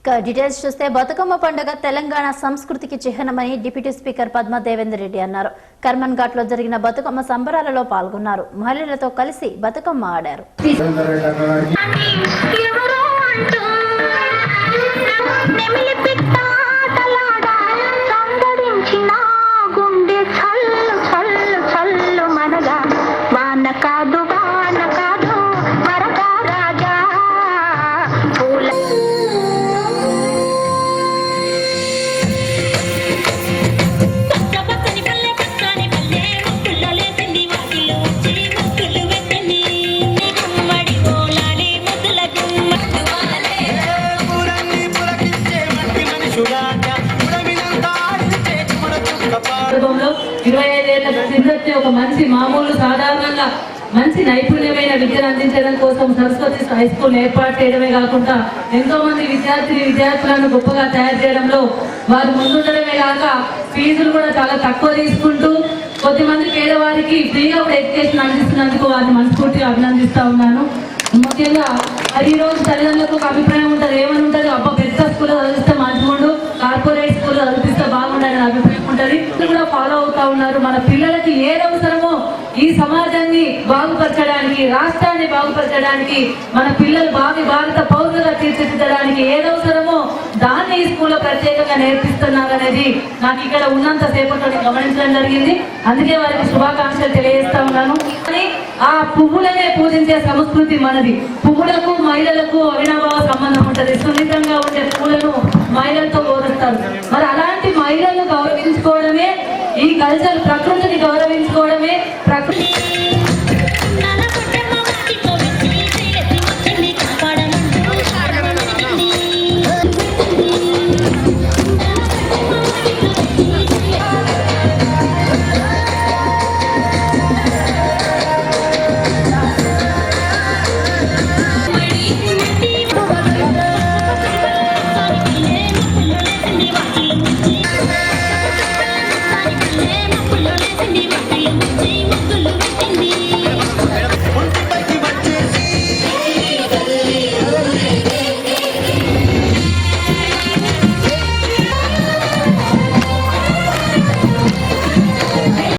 Details చూస్తే బతుకమ్మ పండుగ తెలంగాణ సంస్కృతికి చిహ్నమని డిప్యూటీ స్పీకర్ పద్మా దేవేందర్ రెడ్డి అన్నారు. కర్మన్ ఘాట్ లో జరిగిన బతుకమ్మ సంబరాలలో పాల్గొన్నారు. మహిళలతో కలిసి బతుకమ్మ ఆడారు. ఒక మంచి మామూలు సాధారణంగా మంచి నైపుణ్యమైన విద్యను అందించడం కోసం సరస్వతి హై స్కూల్ ఏర్పాటు చేయడమే కాకుండా ఎంతో మంది విద్యార్థులను గొప్పగా తయారు చేయడంలో వారు ముందుండడమే కాక ఫీజులు కూడా చాలా తక్కువ తీసుకుంటూ కొద్దిమంది పేదవారికి ఫ్రీగా కూడా ఎడ్యుకేషన్ అందిస్తున్నందుకు వారిని మనస్ఫూర్తిగా అభినందిస్తా ఉన్నాను. ముఖ్యంగా ఈ రోజు తల్లిదండ్రులకు ఒక అభిప్రాయం ఉంటుంది, ఏమని ఉంటుంది, అబ్బా పెద్ద స్కూల్లో చదివిస్తే మంచిగుండు, కార్పొరేట్ స్కూల్లో చదివిస్తే బాగుండని అభిప్రాయం ఉంటుంది. కూడా ఫాలో అవుతా ఉన్నారు. మన పిల్లలకి ఏది అవసరమో ఈ సమాజాన్ని బాగుపరచడానికి, రాష్ట్రాన్ని బాగుపరచడానికి, మన పిల్లలు భారత పౌరులుగా తీర్చిదిద్దడానికి ఏదవసరమో దాన్ని ఈ స్కూల్లో ప్రత్యేకంగా నేర్పిస్తున్నారు అనేది నాకు ఇక్కడ ఉన్నంత సేపట్లో గమనించడం జరిగింది. అందుకే వారికి శుభాకాంక్షలు తెలియజేస్తా ఉన్నాను. కానీ ఆ పువ్వులనే పూజించే సంస్కృతి మనది. పువ్వులకు మహిళలకు అవినాభావ సంబంధం ఉంటుంది. సున్నితంగా ఉండే పూలను మహిళలతో పోలుస్తారు. మరి అలాంటి మహిళలను గౌరవించుకోవడమే ఈ కల్చర్, ప్రకృతిని గౌరవ